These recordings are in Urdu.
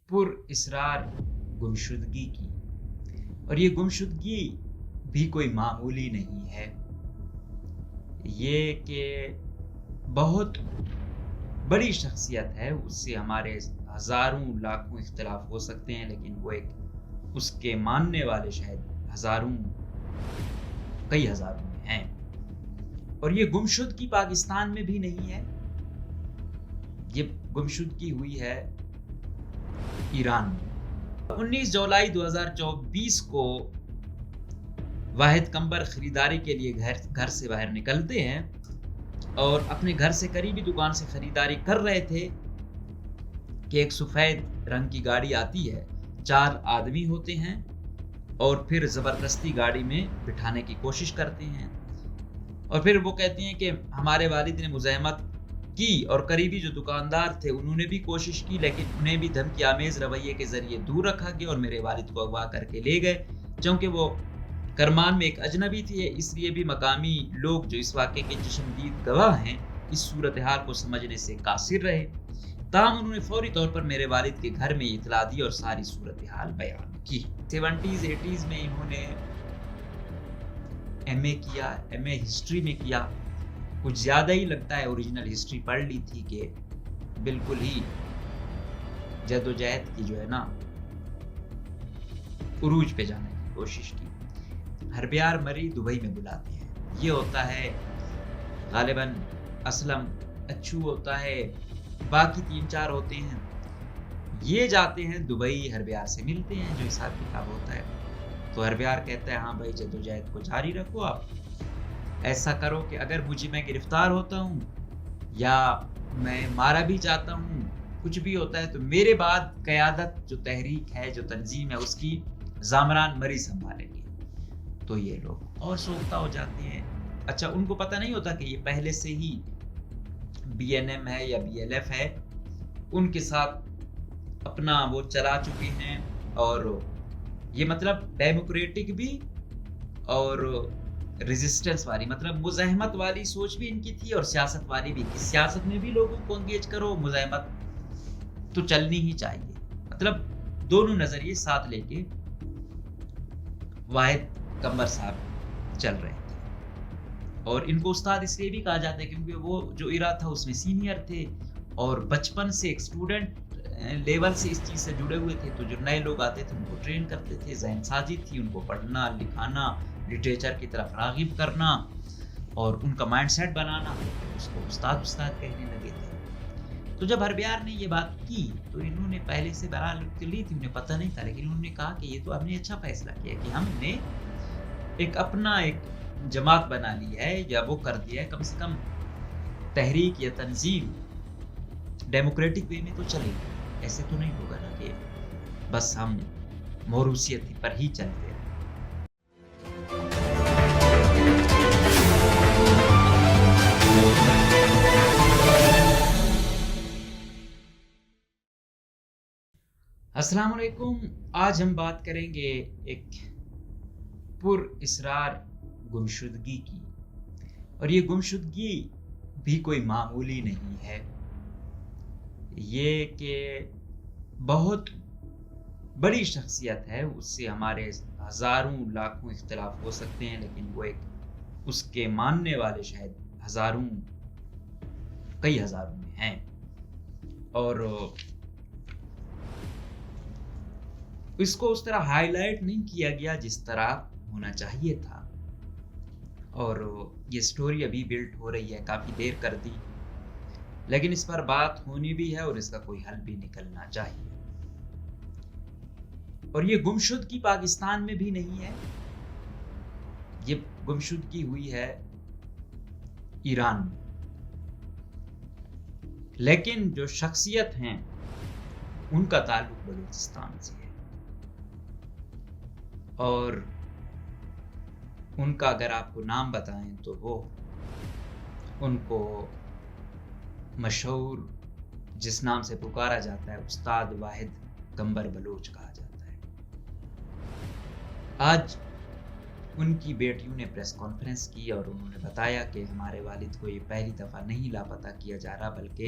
پر اسرار گمشدگی کی، اور یہ گمشدگی بھی کوئی معمولی نہیں ہے۔ یہ کہ بہت بڑی شخصیت ہے، اس سے ہمارے ہزاروں لاکھوں اختلاف ہو سکتے ہیں، لیکن وہ ایک اس کے ماننے والے شاید ہزاروں کئی ہزاروں میں ہیں۔ اور یہ گمشدگی پاکستان میں بھی نہیں ہے، یہ گمشدگی ہوئی ہے ایران میں۔ 19 جولائی 2024 کو واحد کمبر خریداری کے لیے گھر سے باہر نکلتے ہیں اور اپنے گھر سے قریبی دکان سے خریداری کر رہے تھے کہ ایک سفید رنگ کی گاڑی آتی ہے، 4 آدمی ہوتے ہیں اور پھر زبردستی گاڑی میں بٹھانے کی کوشش کرتے ہیں، اور پھر وہ کہتے ہیں کہ ہمارے والد نے مزاحمت کی اور قریبی جو دکاندار تھے انہوں نے بھی کوشش کی، لیکن انہیں بھی دھمکی آمیز رویے کے ذریعے دور رکھا گیا اور میرے والد کو اغوا کر کے لے گئے۔ چونکہ وہ کرمان میں ایک اجنبی تھی، اس لیے بھی مقامی لوگ جو اس واقعے کے چشمدید گواہ ہیں اس صورتحال کو سمجھنے سے قاصر رہے۔ تاہم انہوں نے فوری طور پر میرے والد کے گھر میں اطلاع دی اور ساری صورتحال بیان کی۔ 70s 80s میں انہوں نے ایم اے ہسٹری میں کیا، کچھ زیادہ ہی لگتا ہے اوریجنل ہسٹری پڑھ لی تھی کہ بالکل ہی جدوجہد کی جو ہے نا عروج پہ جانے کی کوشش کی۔ ہربیار مری دبئی میں بلاتے ہیں، یہ ہوتا ہے غالباً اسلم اچھو ہوتا ہے، باقی 3-4 ہوتے ہیں، یہ جاتے ہیں دبئی، ہربیار سے ملتے ہیں، جو حساب کتاب ہوتا ہے۔ تو ہربیار کہتا ہے ہاں بھائی جدوجہد کو جاری رکھو، آپ ایسا کرو کہ اگر میں گرفتار ہوتا ہوں یا میں مارا بھی جاتا ہوں، کچھ بھی ہوتا ہے تو میرے بعد قیادت جو تحریک ہے، جو تنظیم ہے، اس کی زامران مری سنبھالیں گے۔ تو یہ لوگ اور سوختہ ہو جاتے ہیں۔ اچھا، ان کو پتہ نہیں ہوتا کہ یہ پہلے سے ہی BNM ہے یا BLF ہے، ان کے ساتھ اپنا وہ چلا چکے ہیں، اور یہ مطلب ڈیموکریٹک بھی اور ریزسٹنس والی، مطلب مزاحمت والی سوچ بھی ان کی تھی اور سیاست والی بھی، کہ سیاست میں بھی لوگوں کو انگیج کرو، مزاحمت تو چلنی ہی چاہیے، مطلب دونوں نظریے ساتھ لے کے واحد کمبر صاحب چل رہے تھے۔ اور ان کو استاد اس لیے بھی کہا جاتا ہے کیونکہ وہ جو ایرا تھا اس میں سینئر تھے اور بچپن سے ایک اسٹوڈنٹ لیول سے اس چیز سے جڑے ہوئے تھے، تو جو نئے لوگ آتے تھے ان کو ٹرین کرتے تھے، ذہن سازی تھی، ان کو پڑھنا لکھانا، لٹریچر کی طرف راغب کرنا اور ان کا مائنڈ سیٹ بنانا، اس کو استاد کہنے لگے تھے۔ تو جب ہربیار نے یہ بات کی تو انہوں نے پہلے سے بہرحال لی تھی، انہیں پتہ نہیں تھا، لیکن انہوں نے کہا کہ یہ تو ہم نے اچھا فیصلہ کیا کہ ہم نے ایک اپنا ایک جماعت بنا لی ہے یا وہ کر دیا ہے، کم سے کم تحریک یا تنظیم ڈیموکریٹک وے میں تو چلے گی، ایسے تو نہیں ہوگا نا کہ بس ہم موروثیت پر ہی چلتے ہیں۔ السلام علیکم، آج ہم بات کریں گے ایک پر اسرار گمشدگی کی، اور یہ گمشدگی بھی کوئی معمولی نہیں ہے۔ یہ کہ بہت بڑی شخصیت ہے، اس سے ہمارے ہزاروں لاکھوں اختلاف ہو سکتے ہیں، لیکن وہ ایک اس کے ماننے والے شاید ہزاروں کئی ہزاروں میں ہیں، اور اس کو اس طرح ہائی لائٹ نہیں کیا گیا جس طرح ہونا چاہیے تھا، اور یہ سٹوری ابھی بلڈ ہو رہی ہے، کافی دیر کر دی، لیکن اس پر بات ہونی بھی ہے اور اس کا کوئی حل بھی نکلنا چاہیے۔ اور یہ گمشدگی پاکستان میں بھی نہیں ہے، یہ گمشدگی ہوئی ہے ایران میں، لیکن جو شخصیت ہیں ان کا تعلق بلوچستان سے ہے، اور ان کا اگر آپ کو نام بتائیں تو وہ ان کو مشہور جس نام سے پکارا جاتا ہے استاد واحد کمبر بلوچ کہا جاتا ہے۔ آج ان کی بیٹیوں نے پریس کانفرنس کی اور انہوں نے بتایا کہ ہمارے والد کو یہ پہلی دفعہ نہیں لاپتہ کیا جا رہا، بلکہ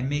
MA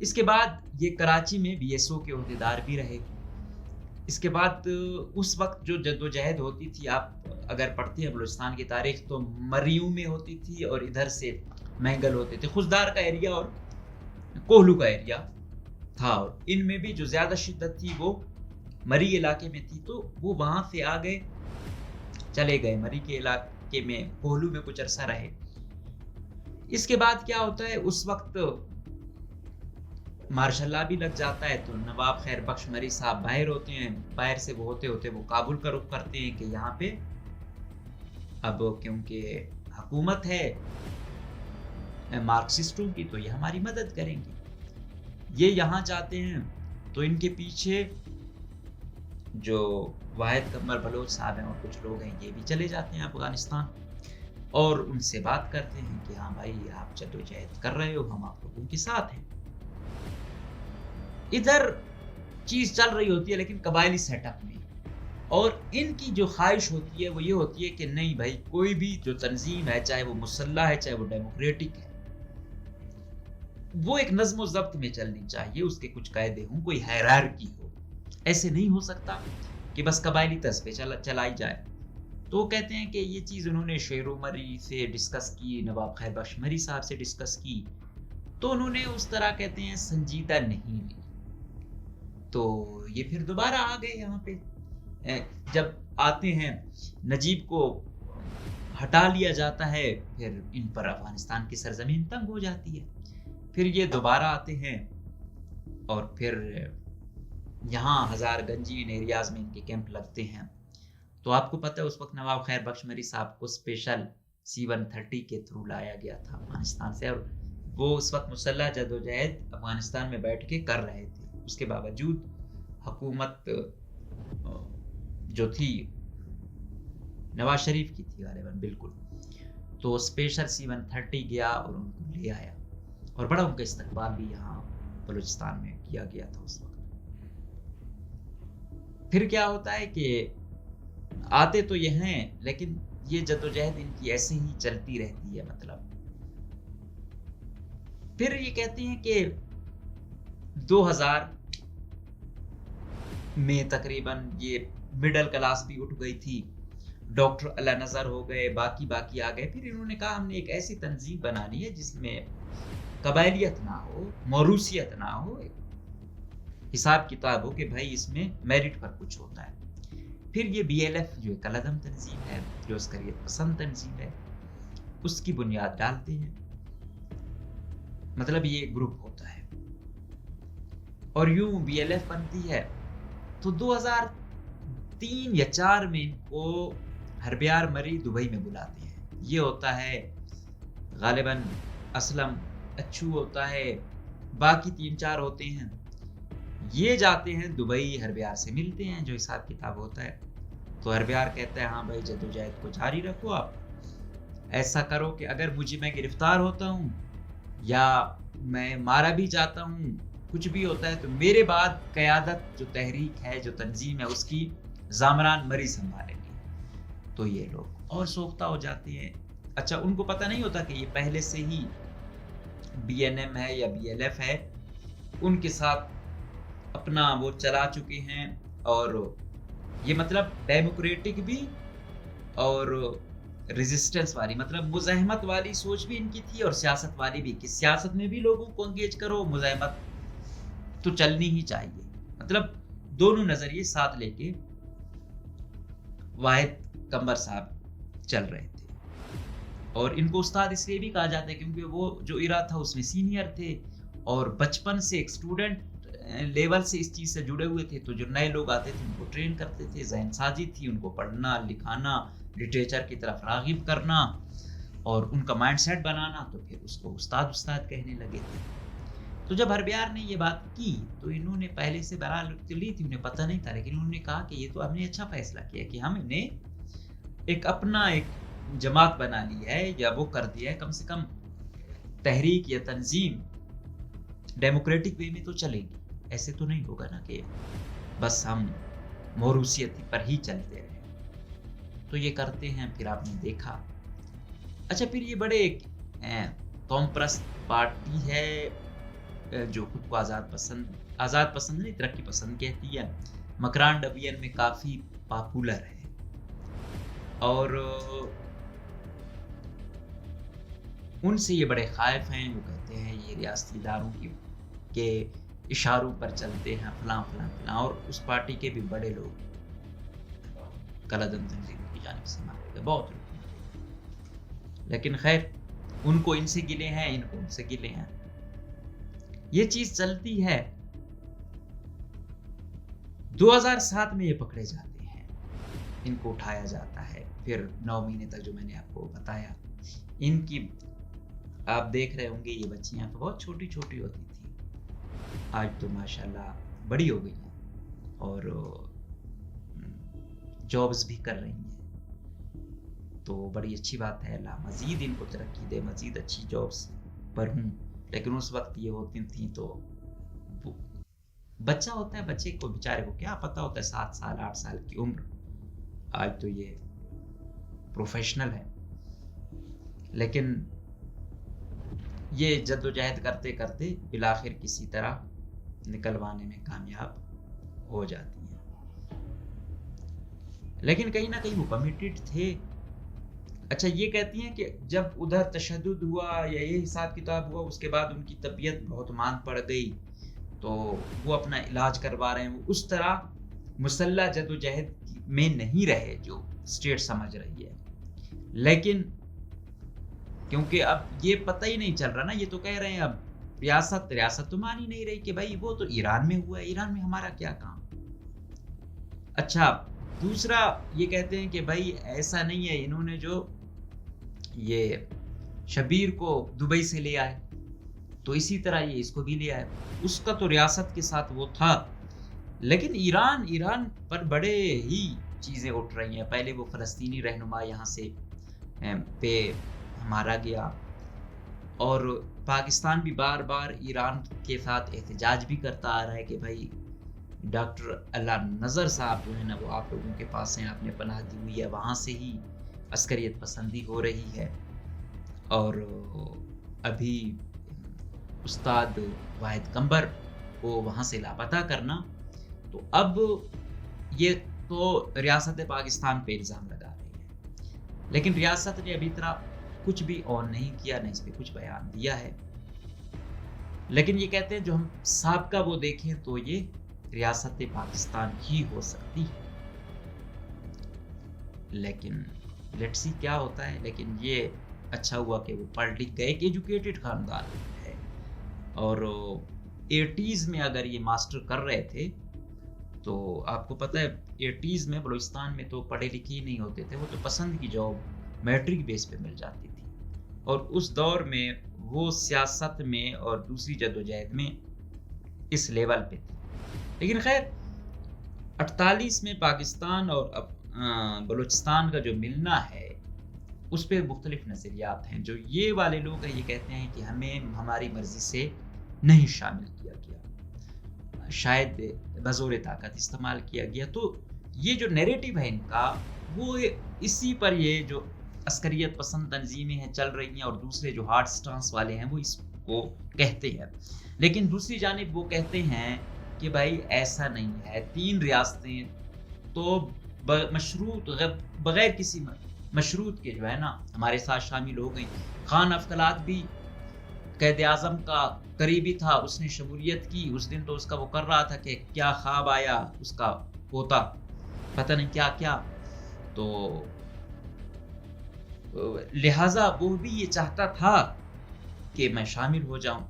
اس کے بعد یہ کراچی میں BSO کے عہدیدار بھی رہے. اس کے بعد اس وقت جو جدوجہد ہوتی تھی، آپ اگر پڑھتے ہیں بلوچستان کی تاریخ تو مریوں میں ہوتی تھی اور ادھر سے مینگل ہوتے تھے. خزدار کا ایریا اور کوہلو کا ایریا تھا، اور ان میں بھی جو زیادہ شدت تھی وہ مری علاقے میں تھی. تو وہ وہاں سے آ گئے، چلے گئے مری کے علاقے میں، کوہلو میں کچھ عرصہ رہے. اس کے بعد کیا ہوتا ہے، اس وقت مارشل لا بھی لگ جاتا ہے، تو نواب خیر بخش مری صاحب باہر ہوتے ہیں. باہر سے وہ ہوتے ہوتے وہ کابل کا رخ کرتے ہیں کہ یہاں پہ اب کیونکہ حکومت ہے مارکسسٹوں کی تو یہ ہماری مدد کریں گی. یہ یہاں جاتے ہیں تو ان کے پیچھے جو واحد قمر بلوچ صاحب ہیں اور کچھ لوگ ہیں یہ بھی چلے جاتے ہیں افغانستان، اور ان سے بات کرتے ہیں کہ ہاں بھائی آپ جدوجہد کر رہے ہو، ہم آپ لوگوں کے ساتھ ہیں. ادھر چیز چل رہی ہوتی ہے لیکن قبائلی سیٹ اپ میں، اور ان کی جو خواہش ہوتی ہے وہ یہ ہوتی ہے کہ نہیں بھائی کوئی بھی جو تنظیم ہے، چاہے وہ مسلح ہے چاہے وہ ڈیموکریٹک ہے، وہ ایک نظم و ضبط میں چلنی چاہیے، اس کے کچھ قاعدے ہوں، کوئی ہیرارکی ہو. ایسے نہیں ہو سکتا کہ بس قبائلی طرز پہ چلائی جائے. تو وہ کہتے ہیں کہ یہ چیز انہوں نے شیرو مری سے ڈسکس کی، نواب خیر بخش مری صاحب سے ڈسکس کی، تو انہوں نے اس طرح کہتے ہیں سنجیدہ نہیں لی. تو یہ پھر دوبارہ آ گئے یہاں پہ. جب آتے ہیں نجیب کو ہٹا لیا جاتا ہے، پھر ان پر افغانستان کی سرزمین تنگ ہو جاتی ہے. پھر یہ دوبارہ آتے ہیں اور پھر یہاں ہزار گنجی ایریاز میں ان کے کیمپ لگتے ہیں. تو آپ کو پتہ ہے اس وقت نواب خیر بخش مری صاحب کو اسپیشل C-130 کے تھرو لایا گیا تھا افغانستان سے، اور وہ اس وقت مسلح جدوجہد افغانستان میں بیٹھ کے کر رہے تھے. اس کے باوجود حکومت جو تھی نواز شریف کی تھی غالباً، بالکل، تو اسپیشل C-130 گیا اور ان کو لے آیا، اور بڑا ان کا استقبال بھی یہاں بلوچستان میں کیا گیا تھا اس وقت. پھر کیا ہوتا ہے کہ آتے تو یہ ہیں لیکن یہ جدوجہد ان کی ایسے ہی چلتی رہتی ہے. مطلب پھر یہ کہتے ہیں کہ 2000 میں تقریباً یہ مڈل کلاس بھی اٹھ گئی تھی، ڈاکٹر اللہ نظر ہو گئے، باقی آ گئے. پھر انہوں نے کہا ہم نے ایک ایسی تنظیم بنانی ہے جس میں قبائلیت نہ ہو، موروثیت نہ ہو، حساب کتاب ہو کہ بھائی اس میں میرٹ پر کچھ ہوتا ہے. پھر یہ BLF جو ایک العدم تنظیم ہے، جو عسکریت پسند تنظیم ہے، اس کی بنیاد ڈالتے ہیں. مطلب یہ گروپ ہوتا ہے اور یوں BLF بنتی ہے. تو 2003 یا 4 میں ان کو ہربیار مری دبئی میں بلاتے ہیں. یہ ہوتا ہے غالباً اسلم اچھو ہوتا ہے، باقی 3-4 ہوتے ہیں. یہ جاتے ہیں دبئی، ہربیار سے ملتے ہیں، جو حساب کتاب ہوتا ہے. تو ہربیار کہتا ہے ہاں بھائی جدوجہد کو جاری رکھو، آپ ایسا کرو کہ اگر میں گرفتار ہوتا ہوں یا میں مارا بھی جاتا ہوں، کچھ بھی ہوتا ہے، تو میرے بعد قیادت جو تحریک ہے، جو تنظیم ہے، اس کی زامران مری سنبھالیں گے. تو یہ لوگ اور سوختہ ہو جاتے ہیں. اچھا ان کو پتہ نہیں ہوتا کہ یہ پہلے سے ہی BNM ہے یا BLF ہے، ان کے ساتھ اپنا وہ چلا چکے ہیں. اور یہ مطلب ڈیموکریٹک بھی اور ریزسٹنس والی، مطلب مزاحمت والی سوچ بھی ان کی تھی، اور سیاست والی بھی، کہ سیاست میں بھی لوگوں کو انگیج کرو، مزاحمت تو چلنی ہی چاہیے. مطلب دونوں نظریے ساتھ لے کے واحد قمر صاحب چل رہے تھے. اور ان کو استاد اس لیے بھی کہا جاتا ہے کیونکہ وہ جو ایرا تھا اس میں سینئر تھے، اور بچپن سے ایک اسٹوڈنٹ لیول سے اس چیز سے جڑے ہوئے تھے. تو جو نئے لوگ آتے تھے ان کو ٹرین کرتے تھے، ذہن سازی تھی، ان کو پڑھنا لکھانا، لٹریچر کی طرف راغب کرنا اور ان کا مائنڈ سیٹ بنانا. تو پھر اس کو استاد کہنے لگے تھے. تو جب ہربیار نے یہ بات کی تو انہوں نے پہلے سے برات لی تھی، انہیں پتہ نہیں تھا، لیکن انہوں نے کہا کہ یہ تو ہم نے اچھا فیصلہ کیا کہ ہم نے ایک اپنا ایک جماعت بنا لی ہے، یا وہ کر دیا ہے، کم سے کم تحریک یا تنظیم ڈیموکریٹک وے میں تو چلے گی. ایسے تو نہیں ہوگا نا کہ بس ہم موروثیت پر ہی چلتے رہے. تو یہ کرتے ہیں. پھر آپ نے دیکھا اچھا پھر یہ بڑے قوم پرست پارٹی ہے، جو خود کو آزاد پسند نہیں ترقی پسند کہتی ہے، مکران ڈویژن میں کافی پاپولر ہے، اور ان سے یہ بڑے خائف ہیں. وہ کہتے ہیں یہ ریاستی اداروں کے اشاروں پر چلتے ہیں، فلاں فلاں فلاں، اور اس پارٹی کے بھی بڑے لوگ کلادن تنظیم کی جانب سے مارے گئے، بہت لوگ مارے گئے. لیکن خیر، ان کو ان سے گلے ہیں، ان کو ان سے گلے ہیں. یہ چیز چلتی ہے. 2007 میں یہ پکڑے جاتے ہیں، ان کو اٹھایا جاتا ہے. پھر 9 مہینے تک جو میں نے آپ کو بتایا، ان کی آپ دیکھ رہے ہوں گے یہ بچیاں تو بہت چھوٹی چھوٹی ہوتی تھی، آج تو ماشاءاللہ بڑی ہو گئی ہیں اور جابز بھی کر رہی ہیں. تو بڑی اچھی بات ہے، اللہ مزید ان کو ترقی دے، مزید اچھی جابز پر ہوں. لیکن اس وقت یہ ہوتی تھیں تو بچہ ہوتا ہے، بچے کو بیچارے کو کیا پتا ہوتا ہے، 7 سال 8 سال کی عمر. آج تو یہ پروفیشنل ہے. لیکن یہ جد و جہد کرتے کرتے بالآخر کسی طرح نکلوانے میں کامیاب ہو جاتی ہیں. لیکن کہیں نہ کہیں وہ کمیٹڈ تھے. اچھا، یہ کہتی ہیں کہ جب ادھر تشدد ہوا یا یہ حساب کتاب ہوا، اس کے بعد ان کی طبیعت بہت ماند پڑ گئی تو وہ اپنا علاج کروا رہے ہیں. وہ اس طرح مسلح جد و جہد میں نہیں رہے جو اسٹیٹ سمجھ رہی ہے. لیکن کیونکہ اب یہ پتہ ہی نہیں چل رہا نا، یہ تو کہہ رہے ہیں اب ریاست تو مان ہی نہیں رہی کہ بھائی وہ تو ایران میں ہوا ہے، ایران میں ہمارا کیا کام. اچھا، دوسرا یہ کہتے ہیں کہ بھائی ایسا نہیں ہے، انہوں نے جو یہ شبیر کو دبئی سے لے آئے تو اسی طرح یہ اس کو بھی لے آئے. اس کا تو ریاست کے ساتھ وہ تھا، لیکن ایران پر بڑے ہی چیزیں اٹھ رہی ہیں. پہلے وہ فلسطینی رہنما یہاں سے پہ مارا گیا، اور پاکستان بھی بار بار ایران کے ساتھ احتجاج بھی کرتا آ رہا ہے کہ بھائی ڈاکٹر اللہ نظر صاحب جو ہے نا، وہ آپ لوگوں کے پاس ہیں، آپ نے پناہ دی ہوئی ہے، وہاں سے ہی عسکریت پسندی ہو رہی ہے. اور ابھی استاد واحد قمبر کو وہاں سے لاپتہ کرنا، تو اب یہ تو ریاست پاکستان پہ الزام لگا رہی ہے. لیکن ریاست نے ابھی طرح کچھ بھی آن نہیں کیا، نہ اس پہ کچھ بیان دیا ہے. لیکن یہ کہتے ہیں جو ہم سابقہ وہ دیکھیں تو یہ ریاست پاکستان ہی ہو سکتی ہے. لیکن لیٹس سی کیا ہوتا ہے. لیکن یہ اچھا ہوا کہ وہ پڑھ لکھ گئے، ایک ایجوکیٹڈ خاندان ہے، اور 80s میں اگر یہ ماسٹر کر رہے تھے تو آپ کو پتہ ہے 80s میں بلوچستان میں تو پڑھے لکھے ہی نہیں ہوتے تھے، وہ تو پسند کی جاب میٹرک بیس پہ مل جاتی تھی. اور اس دور میں وہ سیاست میں اور دوسری جدوجہد میں اس لیول پہ تھی. لیکن خیر 48 میں پاکستان اور بلوچستان کا جو ملنا ہے اس پہ مختلف نظریات ہیں. جو یہ والے لوگ ہیں یہ کہتے ہیں کہ ہمیں ہماری مرضی سے نہیں شامل کیا گیا، شاید بزور طاقت استعمال کیا گیا. تو یہ جو نیریٹو ہے ان کا، وہ اسی پر یہ جو عسکریت پسند تنظیمیں ہیں چل رہی ہیں، اور دوسرے جو ہارڈ سٹانس والے ہیں وہ اس کو کہتے ہیں. لیکن دوسری جانب وہ کہتے ہیں کہ بھائی ایسا نہیں ہے، 3 ریاستیں تو مشروط بغیر کسی مشروط کے جو ہے نا ہمارے ساتھ شامل ہو گئی. خان افضلات بھی قائد اعظم کا قریبی تھا، اس نے شمولیت کی. اس دن تو اس کا وہ کر رہا تھا کہ کیا خواب آیا اس کا پوتا، پتہ نہیں کیا کیا. تو لہٰذا وہ بھی یہ چاہتا تھا کہ میں شامل ہو جاؤں.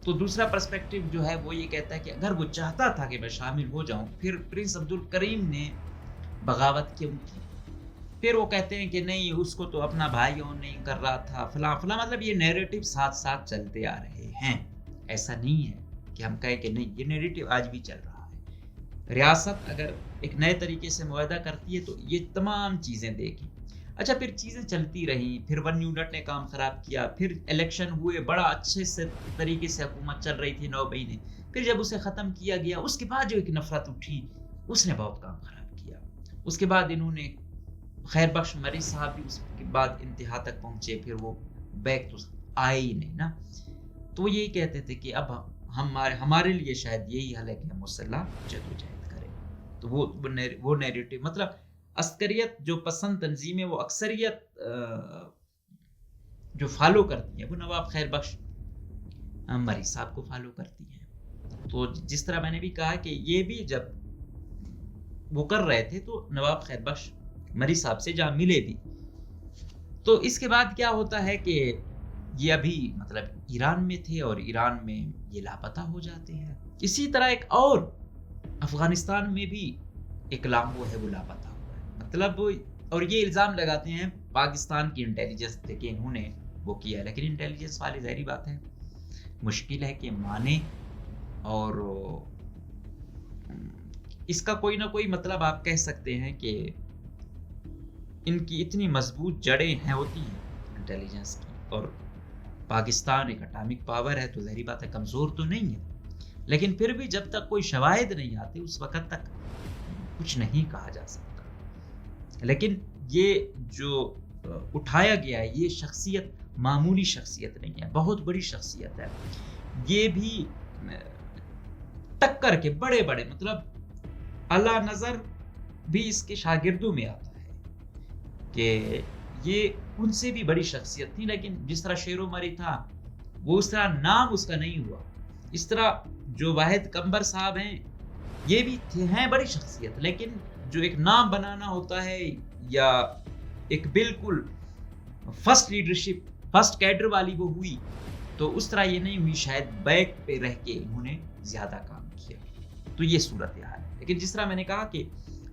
تو دوسرا پرسپیکٹو جو ہے وہ یہ کہتا ہے کہ اگر وہ چاہتا تھا کہ میں شامل ہو جاؤں، پھر پرنس عبدالکریم نے بغاوت کیوں کی؟ پھر وہ کہتے ہیں کہ نہیں، اس کو تو اپنا بھائی اون نہیں کر رہا تھا، فلاں فلاں. مطلب یہ نیریٹو ساتھ ساتھ چلتے آ رہے ہیں. ایسا نہیں ہے کہ ہم کہیں کہ نہیں، یہ نیریٹو آج بھی چل رہا ہے. ریاست اگر ایک نئے طریقے سے معاہدہ کرتی ہے تو یہ تمام چیزیں دیکھیں. اچھا، پھر چیزیں چلتی رہیں، پھر 1 یونٹ نے کام خراب کیا، پھر الیکشن ہوئے، بڑا اچھے سے طریقے سے حکومت چل رہی تھی 9 مہینے. پھر جب اسے ختم کیا گیا، اس کے بعد جو ایک نفرت اٹھی اس نے بہت کام خراب کیا. اس کے بعد انہوں نے خیر بخش مری صاحب بھی اس کے بعد انتہا تک پہنچے، پھر وہ بیک تو آئے ہی نہیں نا. تو یہی کہتے تھے کہ اب ہمارے لیے شاید یہی حل ہے کہ ہم مسلح جدوجہد کریں. تو وہ نیریٹو مطلب عسکریت جو پسند تنظیمیں وہ اکثریت جو فالو کرتی ہیں وہ نواب خیر بخش مری صاحب کو فالو کرتی ہیں. تو جس طرح میں نے بھی کہا کہ یہ بھی جب وہ کر رہے تھے تو نواب خیر بخش مری صاحب سے جہاں ملے بھی. تو اس کے بعد کیا ہوتا ہے کہ یہ ابھی مطلب ایران میں تھے اور ایران میں یہ لاپتہ ہو جاتے ہیں. اسی طرح ایک اور افغانستان میں بھی ایک لامبو ہے وہ لاپتہ ہوا ہے. مطلب اور یہ الزام لگاتے ہیں پاکستان کی انٹیلیجنس تھے کہ انہوں نے وہ کیا ہے. لیکن انٹیلیجنس والی ظاہری بات ہے مشکل ہے کہ مانے اور اس کا کوئی نہ کوئی مطلب آپ کہہ سکتے ہیں کہ ان کی اتنی مضبوط جڑیں ہیں ہوتی ہیں انٹیلیجنس کی. اور پاکستان ایک اٹامک پاور ہے تو ظاہری بات ہے کمزور تو نہیں ہے. لیکن پھر بھی جب تک کوئی شواہد نہیں آتے اس وقت تک کچھ نہیں کہا جا سکتا. لیکن یہ جو اٹھایا گیا ہے یہ شخصیت معمولی شخصیت نہیں ہے, بہت بڑی شخصیت ہے. یہ بھی ٹکر کے بڑے بڑے مطلب اعلیٰ نظر بھی اس کے شاگردوں میں آتا ہے کہ یہ ان سے بھی بڑی شخصیت تھی. لیکن جس طرح شیر و مری تھا وہ اس طرح نام اس کا نہیں ہوا. اس طرح جو واحد قمبر صاحب ہیں یہ بھی ہیں بڑی شخصیت, لیکن جو ایک نام بنانا ہوتا ہے یا ایک بالکل فرسٹ لیڈرشپ فرسٹ کیڈر والی وہ ہوئی تو اس طرح یہ نہیں ہوئی. شاید بیک پہ رہ کے انہوں نے زیادہ کام کیا. تو یہ صورتحال ہے. لیکن جس طرح میں نے کہا کہ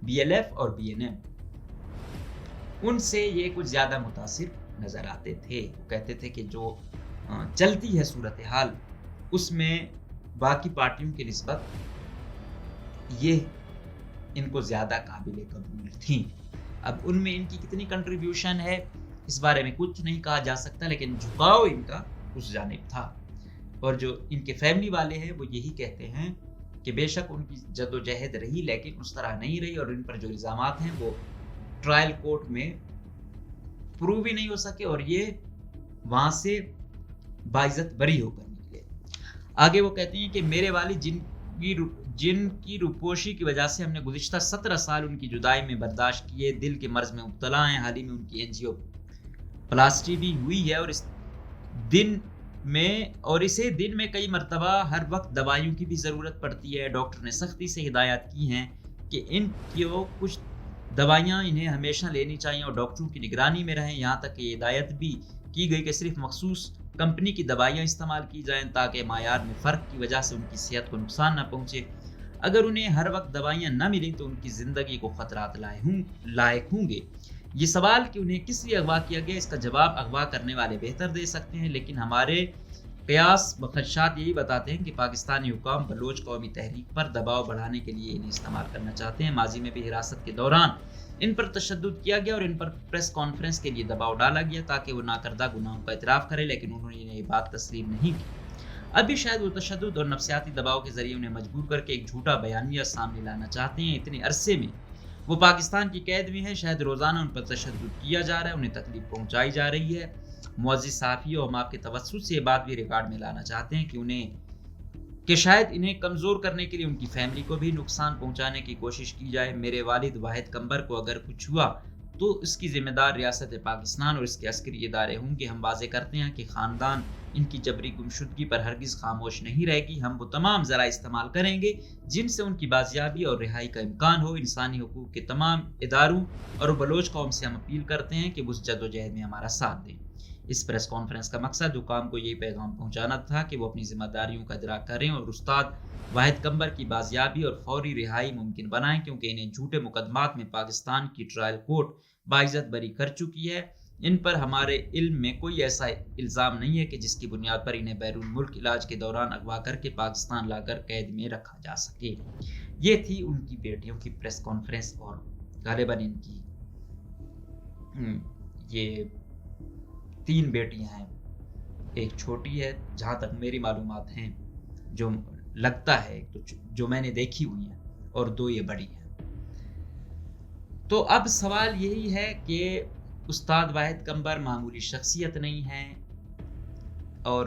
بی ایل ایف اور بی این ایم ان سے یہ کچھ زیادہ متاثر نظر آتے تھے. وہ کہتے تھے کہ جو چلتی ہے صورتحال اس میں باقی پارٹیوں کی نسبت یہ ان کو زیادہ قابل قبول تھیں. اب ان میں ان کی کتنی کنٹریبیوشن ہے اس بارے میں کچھ نہیں کہا جا سکتا, لیکن جھکاؤ ان کا اس جانب تھا. اور جو ان کے فیملی والے ہیں وہ یہی کہتے ہیں کہ بے شک ان کی جدوجہد رہی لیکن اس طرح نہیں رہی, اور ان پر جو الزامات ہیں وہ ٹرائل کورٹ میں پروو بھی نہیں ہو سکے اور یہ وہاں سے باعزت بری ہو کر نکلے. آگے وہ کہتے ہیں کہ میرے والد جن کی روپوشی کی وجہ سے ہم نے گزشتہ 17 سال ان کی جدائی میں برداشت کیے, دل کے مرض میں مبتلا ہیں. حال ہی میں ان کی اینجیو پلاسٹی بھی ہوئی ہے اور اسے دن میں کئی مرتبہ ہر وقت دوائیوں کی بھی ضرورت پڑتی ہے. ڈاکٹر نے سختی سے ہدایات کی ہیں کہ ان کی کچھ دوائیاں انہیں ہمیشہ لینی چاہیے اور ڈاکٹروں کی نگرانی میں رہیں. یہاں تک کہ ہدایت بھی کی گئی کہ صرف مخصوص کمپنی کی دوائیاں استعمال کی جائیں تاکہ معیار میں فرق کی وجہ سے ان کی صحت کو نقصان نہ پہنچے. اگر انہیں ہر وقت دوائیاں نہ ملیں تو ان کی زندگی کو خطرات لاحق ہوں گے. یہ سوال کہ انہیں کس لیے اغوا کیا گیا اس کا جواب اغوا کرنے والے بہتر دے سکتے ہیں, لیکن ہمارے قیاس بخدشات یہی بتاتے ہیں کہ پاکستانی حکام بلوچ قومی تحریک پر دباؤ بڑھانے کے لیے انہیں استعمال کرنا چاہتے ہیں. ماضی میں بھی حراست کے دوران ان پر تشدد کیا گیا اور ان پر پریس کانفرنس کے لیے دباؤ ڈالا گیا تاکہ وہ ناکردہ گناہوں کا اعتراف کرے, لیکن انہوں نے یہ بات تسلیم نہیں کی. اب بھی شاید وہ تشدد اور نفسیاتی دباؤ کے ذریعے انہیں مجبور کر کے ایک جھوٹا بیانیہ سامنے لانا چاہتے ہیں. اتنے عرصے میں وہ پاکستان کی قید میں ہیں, شاید روزانہ ان پر تشدد کیا جا رہا ہے, انہیں تکلیف پہنچائی جا رہی ہے. معزز صحافیوں ہم آپ کے توسط سے یہ بات بھی ریکارڈ میں لانا چاہتے ہیں کہ شاید انہیں کمزور کرنے کے لیے ان کی فیملی کو بھی نقصان پہنچانے کی کوشش کی جائے. میرے والد واحد قمبر کو اگر کچھ ہوا تو اس کی ذمہ دار ریاست پاکستان اور اس کے عسکری ادارے ہوں گے. ہم واضح کرتے ہیں کہ خاندان ان کی جبری گمشدگی پر ہرگز خاموش نہیں رہے گی. ہم وہ تمام ذرائع استعمال کریں گے جن سے ان کی بازیابی اور رہائی کا امکان ہو. انسانی حقوق کے تمام اداروں اور بلوچ قوم سے ہم اپیل کرتے ہیں کہ وہ اس جدوجہد میں ہمارا ساتھ دیں. اس پریس کانفرنس کا مقصد حکام کو یہ پیغام پہنچانا تھا کہ وہ اپنی ذمہ داریوں کا ادراک کریں اور استاد واحد قمبر کی بازیابی اور فوری رہائی ممکن بنائیں, کیونکہ انہیں جھوٹے مقدمات میں پاکستان کی ٹرائل کورٹ باعزت بری کر چکی ہے. ان پر ہمارے علم میں کوئی ایسا الزام نہیں ہے کہ جس کی بنیاد پر انہیں بیرون ملک علاج کے دوران اغوا کر کے پاکستان لا کر قید میں رکھا جا سکے. یہ تھی ان کی بیٹیوں کی پریس کانفرنس اور غالباً ان کی یہ 3 بیٹیاں ہیں, ایک چھوٹی ہے جہاں تک میری معلومات ہیں جو لگتا ہے جو میں نے دیکھی ہوئی ہیں, اور 2 یہ بڑی ہیں. تو اب سوال یہی ہے کہ استاد واحد قمبر معمولی شخصیت نہیں ہے اور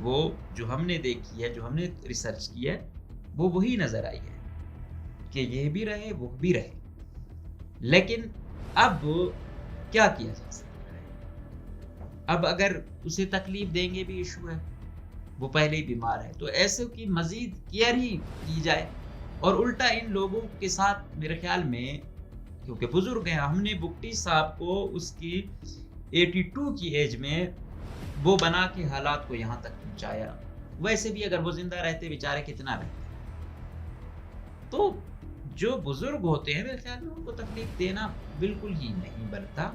وہ جو ہم نے دیکھی ہے، جو ہم نے ریسرچ کی ہے، وہ وہی نظر آئی ہے کہ یہ بھی رہے وہ بھی رہے. لیکن اب کیا کیا جا سکتا ہے؟ اب اگر اسے تکلیف دیں گے بھی ایشو ہے، وہ پہلے ہی بیمار ہے، تو ایسے کی مزید کیئر ہی کی جائے. اور الٹا ان لوگوں کے ساتھ میرے خیال میں، کیونکہ بزرگ ہیں، ہم نے بگٹی صاحب کو اس کی 82 کی ایج میں وہ بنا کے حالات کو یہاں تک پہنچایا. ویسے بھی اگر وہ زندہ رہتے بیچارے کتنا رہتے. تو جو بزرگ ہوتے ہیں میرے خیال میں ان کو تکلیف دینا بالکل ہی نہیں بنتا.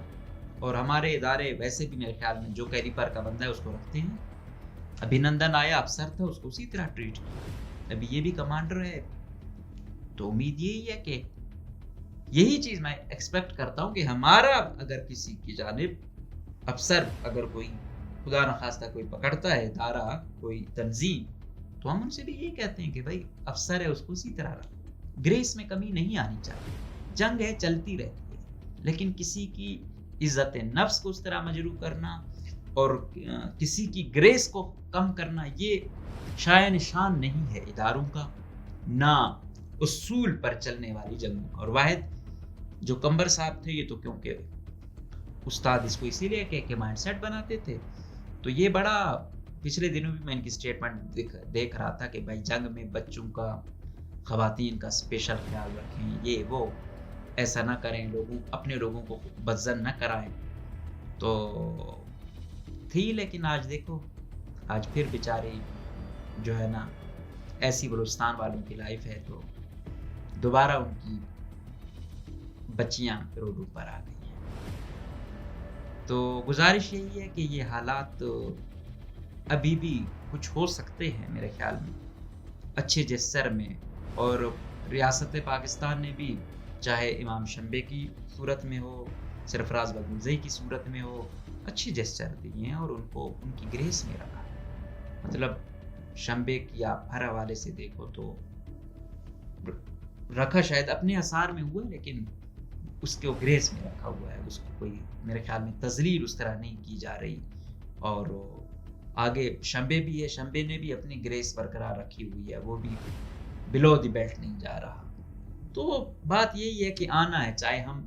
اور ہمارے ادارے ویسے بھی میرے خیال میں جو کیلیپر کا بندہ ہے اس کو رکھتے ہیں. ابھینندن آیا، افسر تھا، اس کو اسی طرح ٹریٹ کیا. ابھی یہ بھی کمانڈر ہے، تو امید یہی ہے کہ یہی چیز میں ایکسپیکٹ کرتا ہوں کہ ہمارا اگر کسی کی جانب افسر اگر کوئی خدا نخواستہ کوئی پکڑتا ہے ادارہ، کوئی تنظیم، تو ہم ان سے بھی یہی کہتے ہیں کہ بھائی افسر ہے اس کو اسی طرح رکھو. گریس میں کمی نہیں آنی چاہیے. جنگ ہے چلتی رہتی ہے، لیکن کسی کی عزت نفس کو اس طرح مجروح کرنا اور کسی کی گریس کو کم کرنا، یہ شایان شان نہیں ہے اداروں کا، نہ اصول پر چلنے والی جنگوں کا. اور واحد جو کمبر صاحب تھے، یہ تو کیونکہ استاد اس کو اسی لیے کہ مائنڈ سیٹ بناتے تھے، تو یہ بڑا پچھلے دنوں بھی میں ان کی سٹیٹمنٹ دیکھ رہا تھا کہ بھائی جنگ میں بچوں کا، خواتین کا اسپیشل خیال رکھیں، یہ وہ ایسا نہ کریں، اپنے لوگوں کو بدزن نہ کرائیں. تو تھی، لیکن آج دیکھو، آج پھر بیچاری جو ہے نا، ایسی بلوچستان والوں کی لائف ہے، تو دوبارہ ان کی بچیاں روڈوں پر آ گئی ہیں. تو گزارش یہی ہے کہ یہ حالات ابھی بھی کچھ ہو سکتے ہیں میرے خیال میں اچھے جسر میں. اور ریاست پاکستان نے بھی، چاہے امام شمبے کی صورت میں ہو، سرفراز بگوزئی کی صورت میں ہو، اچھی جسچر دیے ہیں اور ان کو ان کی گریس میں رکھا. مطلب شمبے کی آپ ہر حوالے سے دیکھو تو رکھا شاید اپنے اثار میں ہوا، لیکن اس کو گریس میں رکھا ہوا ہے. اس کو کوئی میرے خیال میں تذلیل اس طرح نہیں کی جا رہی. اور آگے شمبے بھی ہے، شمبے نے بھی اپنی گریس برقرار رکھی ہوئی ہے، وہ بھی بلو دی بیلٹ نہیں جا رہا. تو بات یہی ہے کہ آنا ہے، چاہے ہم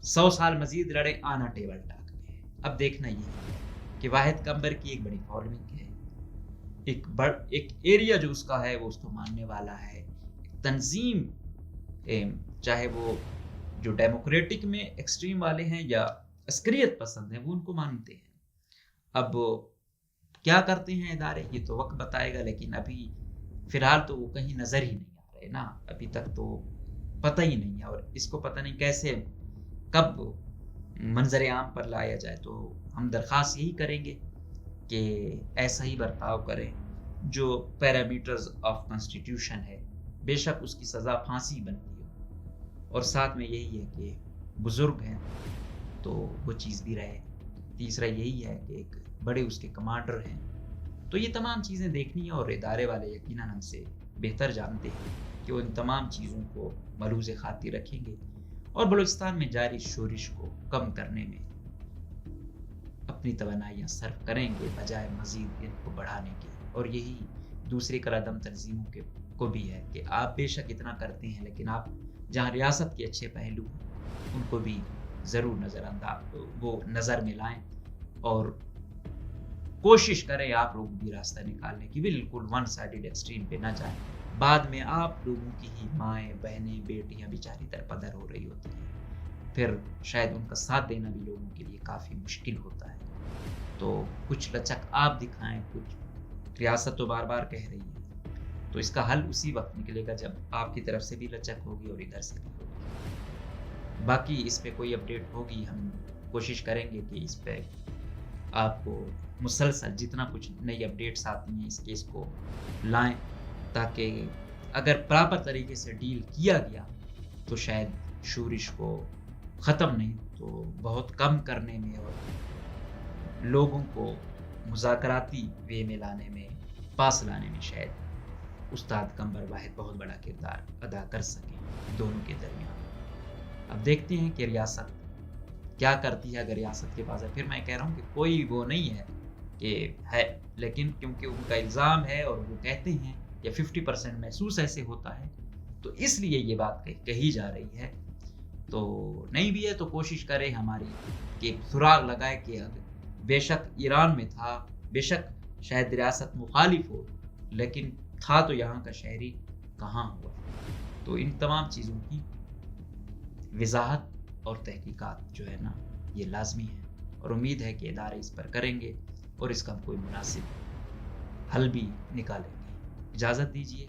100 سال مزید لڑے، آنا ٹیبل ٹاک میں ہے. اب دیکھنا یہ ہے کہ واحد کمبر کی ایک بڑی فالوئنگ ہے، ایک ایریا جو اس کا ہے وہ اس کو ماننے والا ہے. تنظیم، چاہے وہ جو ڈیموکریٹک میں ایکسٹریم والے ہیں یا عسکریت پسند ہیں، وہ ان کو مانتے ہیں. اب کیا کرتے ہیں ادارے، یہ تو وقت بتائے گا. لیکن ابھی فی الحال تو وہ کہیں نظر ہی نہیں آ رہے نا، ابھی تک تو پتہ ہی نہیں ہے. اور اس کو پتہ نہیں کیسے کب منظر عام پر لایا جائے. تو ہم درخواست یہی کریں گے کہ ایسا ہی برتاؤ کریں جو پیرامیٹرز آف کانسٹیٹیوشن ہے. بے شک اس کی سزا پھانسی بنتی ہو، اور ساتھ میں یہی ہے کہ بزرگ ہیں تو وہ چیز بھی رہے. تیسرا یہی ہے کہ ایک بڑے اس کے کمانڈر ہیں. تو یہ تمام چیزیں دیکھنی ہیں، اور ادارے والے یقیناً ہم سے بہتر جانتے ہیں کہ وہ ان تمام چیزوں کو ملحوظ خاطر رکھیں گے اور بلوچستان میں جاری شورش کو کم کرنے میں اپنی توانائیاں صرف کریں گے، بجائے مزید ان کو بڑھانے کے. اور یہی دوسری کلعدم تنظیموں کو بھی ہے کہ آپ بے شک اتنا کرتے ہیں، لیکن آپ جہاں ریاست کے اچھے پہلو ہیں ان کو بھی ضرور نظر میں لائیں، اور کوشش کریں آپ لوگ بھی راستہ نکالنے کی. بالکل ون سائیڈڈ ایکسٹریم پہ نہ جائیں. بعد میں آپ لوگوں کی ہی مائیں، بہنیں، بیٹیاں بیچاری درپدر ہو رہی ہوتی ہیں، پھر شاید ان کا ساتھ دینا بھی لوگوں کے لیے کافی مشکل ہوتا ہے. تو کچھ لچک آپ دکھائیں. کچھ ریاست تو بار بار کہہ رہی ہے، تو اس کا حل اسی وقت نکلے گا جب آپ کی طرف سے بھی لچک ہوگی اور ادھر سے بھی ہوگی. باقی اس پہ کوئی اپڈیٹ ہوگی ہم کوشش کریں گے کہ اس پہ آپ کو مسلسل جتنا کچھ نئی اپڈیٹس آتی ہیں اس کیس کو لائیں، تاکہ اگر پراپر طریقے سے ڈیل کیا گیا تو شاید شورش کو ختم نہیں تو بہت کم کرنے میں اور لوگوں کو مذاکراتی وے میں لانے میں، پاس لانے میں شاید استاد کمبر واحد بہت بڑا کردار ادا کر سکیں دونوں کے درمیان. اب دیکھتے ہیں کہ ریاست کیا کرتی ہے. اگر ریاست کے پاس ہے، پھر میں کہہ رہا ہوں کہ کوئی وہ نہیں ہے کہ ہے، لیکن کیونکہ ان کا الزام ہے اور وہ کہتے ہیں یا 50% محسوس ایسے ہوتا ہے، تو اس لیے یہ بات کہی جا رہی ہے۔ تو نہیں بھی ہے تو کوشش کرے ہماری کہ سراغ لگائے کہ بے شک ایران میں تھا، بے شک شاید ریاست مخالف ہو، لیکن تھا تو یہاں کا شہری کہاں ہوا۔ تو ان تمام چیزوں کی وضاحت اور تحقیقات جو ہے نا یہ لازمی ہے، اور امید ہے کہ ادارے اس پر کریں گے اور اس کا کوئی مناسب حل بھی نکالیں گے۔ اجازت دیجیے۔